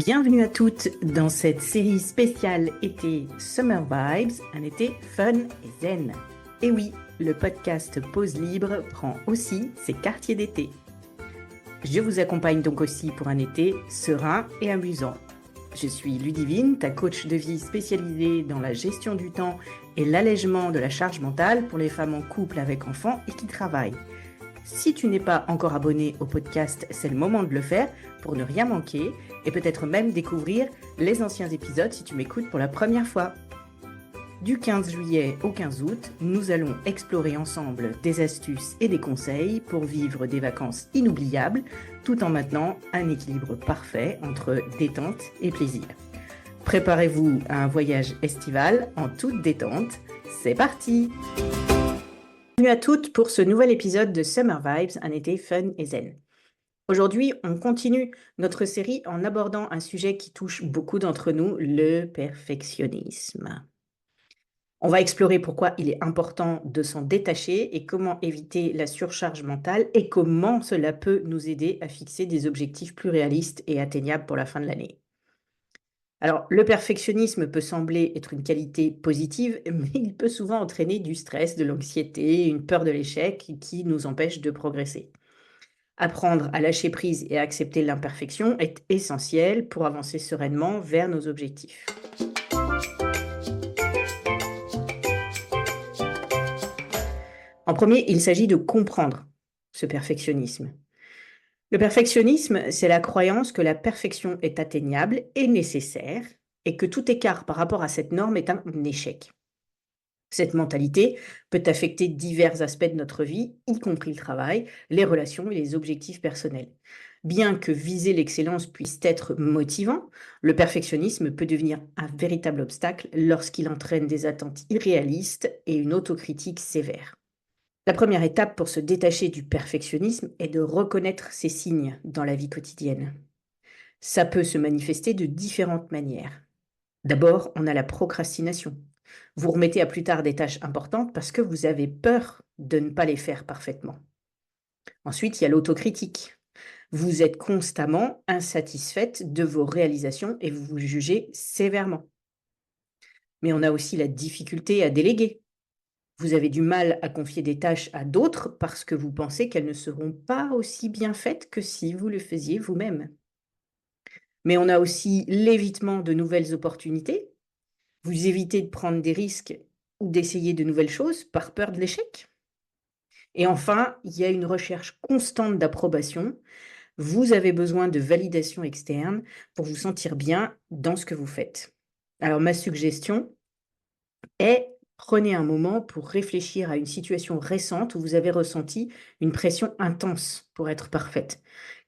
Bienvenue à toutes dans cette série spéciale été Summer Vibes, un été fun et zen. Et oui, le podcast Pause Libre prend aussi ses quartiers d'été. Je vous accompagne donc aussi pour un été serein et amusant. Je suis Ludivine, ta coach de vie spécialisée dans la gestion du temps et l'allègement de la charge mentale pour les femmes en couple avec enfants et qui travaillent. Si tu n'es pas encore abonné au podcast, c'est le moment de le faire pour ne rien manquer et peut-être même découvrir les anciens épisodes si tu m'écoutes pour la première fois. Du 15 juillet au 15 août, nous allons explorer ensemble des astuces et des conseils pour vivre des vacances inoubliables tout en maintenant un équilibre parfait entre détente et plaisir. Préparez-vous à un voyage estival en toute détente. C'est parti! Bienvenue à toutes pour ce nouvel épisode de Summer Vibes, un été fun et zen. Aujourd'hui, on continue notre série en abordant un sujet qui touche beaucoup d'entre nous, le perfectionnisme. On va explorer pourquoi il est important de s'en détacher et comment éviter la surcharge mentale et comment cela peut nous aider à fixer des objectifs plus réalistes et atteignables pour la fin de l'année. Alors, le perfectionnisme peut sembler être une qualité positive, mais il peut souvent entraîner du stress, de l'anxiété, une peur de l'échec qui nous empêche de progresser. Apprendre à lâcher prise et à accepter l'imperfection est essentiel pour avancer sereinement vers nos objectifs. En premier, il s'agit de comprendre ce perfectionnisme. Le perfectionnisme, c'est la croyance que la perfection est atteignable et nécessaire et que tout écart par rapport à cette norme est un échec. Cette mentalité peut affecter divers aspects de notre vie, y compris le travail, les relations et les objectifs personnels. Bien que viser l'excellence puisse être motivant, le perfectionnisme peut devenir un véritable obstacle lorsqu'il entraîne des attentes irréalistes et une autocritique sévère. La première étape pour se détacher du perfectionnisme est de reconnaître ces signes dans la vie quotidienne. Ça peut se manifester de différentes manières. D'abord, on a la procrastination. Vous remettez à plus tard des tâches importantes parce que vous avez peur de ne pas les faire parfaitement. Ensuite, il y a l'autocritique. Vous êtes constamment insatisfaite de vos réalisations et vous vous jugez sévèrement. Mais on a aussi la difficulté à déléguer. Vous avez du mal à confier des tâches à d'autres parce que vous pensez qu'elles ne seront pas aussi bien faites que si vous le faisiez vous-même. Mais on a aussi l'évitement de nouvelles opportunités. Vous évitez de prendre des risques ou d'essayer de nouvelles choses par peur de l'échec. Et enfin, il y a une recherche constante d'approbation. Vous avez besoin de validation externe pour vous sentir bien dans ce que vous faites. Alors, ma suggestion est prenez un moment pour réfléchir à une situation récente où vous avez ressenti une pression intense pour être parfaite.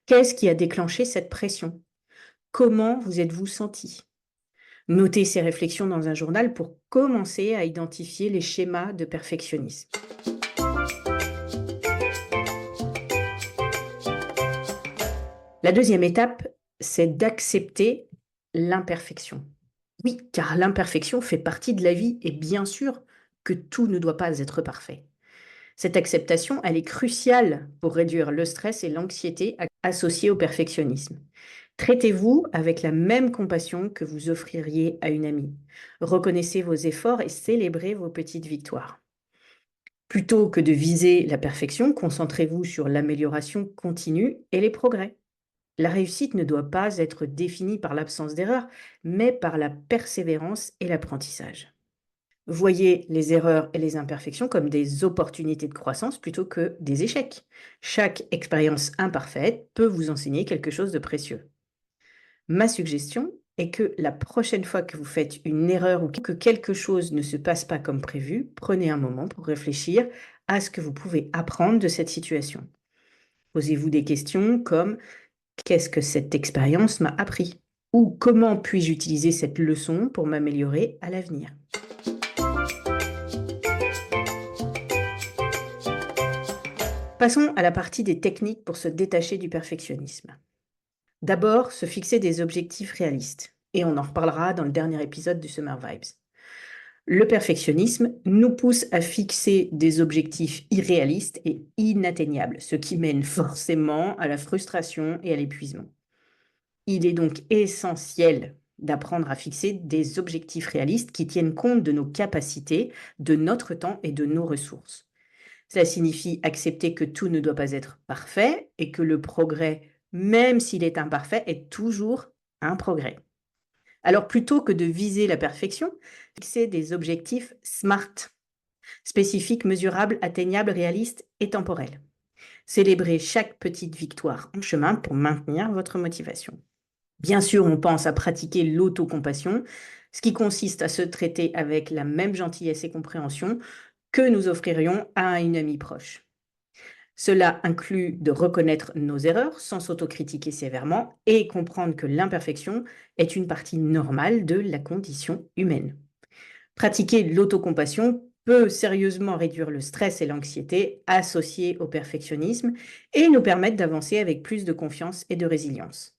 Qu'est-ce qui a déclenché cette pression? Comment vous êtes-vous senti? Notez ces réflexions dans un journal pour commencer à identifier les schémas de perfectionnisme. La deuxième étape, c'est d'accepter l'imperfection. Oui, car l'imperfection fait partie de la vie et bien sûr que tout ne doit pas être parfait. Cette acceptation, elle est cruciale pour réduire le stress et l'anxiété associés au perfectionnisme. Traitez-vous avec la même compassion que vous offririez à une amie. Reconnaissez vos efforts et célébrez vos petites victoires. Plutôt que de viser la perfection, concentrez-vous sur l'amélioration continue et les progrès. La réussite ne doit pas être définie par l'absence d'erreur, mais par la persévérance et l'apprentissage. Voyez les erreurs et les imperfections comme des opportunités de croissance plutôt que des échecs. Chaque expérience imparfaite peut vous enseigner quelque chose de précieux. Ma suggestion est que la prochaine fois que vous faites une erreur ou que quelque chose ne se passe pas comme prévu, prenez un moment pour réfléchir à ce que vous pouvez apprendre de cette situation. Posez-vous des questions comme qu'est-ce que cette expérience m'a appris? Ou comment puis-je utiliser cette leçon pour m'améliorer à l'avenir? Passons à la partie des techniques pour se détacher du perfectionnisme. D'abord, se fixer des objectifs réalistes. Et on en reparlera dans le dernier épisode du Summer Vibes. Le perfectionnisme nous pousse à fixer des objectifs irréalistes et inatteignables, ce qui mène forcément à la frustration et à l'épuisement. Il est donc essentiel d'apprendre à fixer des objectifs réalistes qui tiennent compte de nos capacités, de notre temps et de nos ressources. Cela signifie accepter que tout ne doit pas être parfait et que le progrès, même s'il est imparfait, est toujours un progrès. Alors plutôt que de viser la perfection, fixer des objectifs SMART, spécifiques, mesurables, atteignables, réalistes et temporels. Célébrez chaque petite victoire en chemin pour maintenir votre motivation. Bien sûr, on pense à pratiquer l'autocompassion, ce qui consiste à se traiter avec la même gentillesse et compréhension que nous offririons à une amie proche. Cela inclut de reconnaître nos erreurs sans s'autocritiquer sévèrement et comprendre que l'imperfection est une partie normale de la condition humaine. Pratiquer l'autocompassion peut sérieusement réduire le stress et l'anxiété associés au perfectionnisme et nous permettre d'avancer avec plus de confiance et de résilience.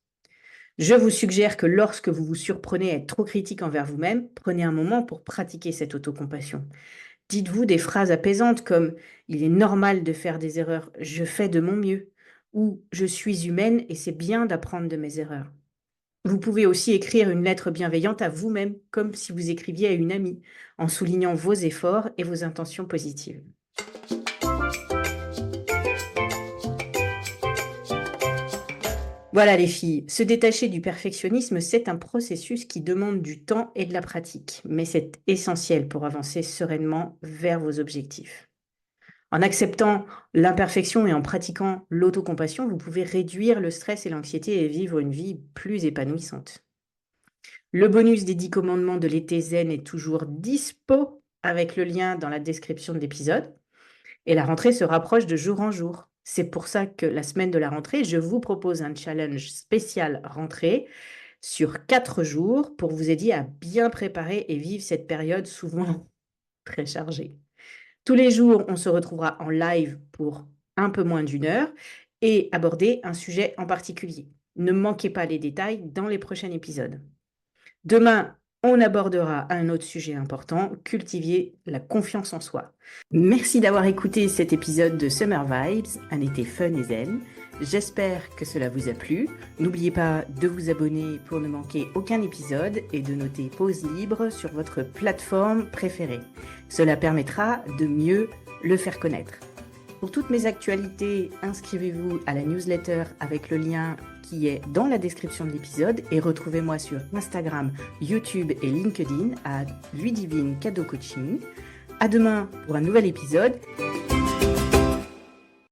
Je vous suggère que lorsque vous vous surprenez à être trop critique envers vous-même, prenez un moment pour pratiquer cette autocompassion. Dites-vous des phrases apaisantes comme « Il est normal de faire des erreurs, je fais de mon mieux » ou « Je suis humaine et c'est bien d'apprendre de mes erreurs ». Vous pouvez aussi écrire une lettre bienveillante à vous-même, comme si vous écriviez à une amie, en soulignant vos efforts et vos intentions positives. Voilà les filles, se détacher du perfectionnisme, c'est un processus qui demande du temps et de la pratique, mais c'est essentiel pour avancer sereinement vers vos objectifs. En acceptant l'imperfection et en pratiquant l'autocompassion, vous pouvez réduire le stress et l'anxiété et vivre une vie plus épanouissante. Le bonus des 10 commandements de l'été zen est toujours dispo avec le lien dans la description de l'épisode. Et la rentrée se rapproche de jour en jour. C'est pour ça que la semaine de la rentrée, je vous propose un challenge spécial rentrée sur 4 jours pour vous aider à bien préparer et vivre cette période souvent très chargée. Tous les jours, on se retrouvera en live pour un peu moins d'1 heure et aborder un sujet en particulier. Ne manquez pas les détails dans les prochains épisodes. Demain, on abordera un autre sujet important, cultiver la confiance en soi. Merci d'avoir écouté cet épisode de Summer Vibes, un été fun et zen. J'espère que cela vous a plu. N'oubliez pas de vous abonner pour ne manquer aucun épisode et de noter Pause Libre sur votre plateforme préférée. Cela permettra de mieux le faire connaître. Pour toutes mes actualités, inscrivez-vous à la newsletter avec le lien qui est dans la description de l'épisode et retrouvez-moi sur Instagram, YouTube et LinkedIn à Ludivine Cadeau Coaching. À demain pour un nouvel épisode.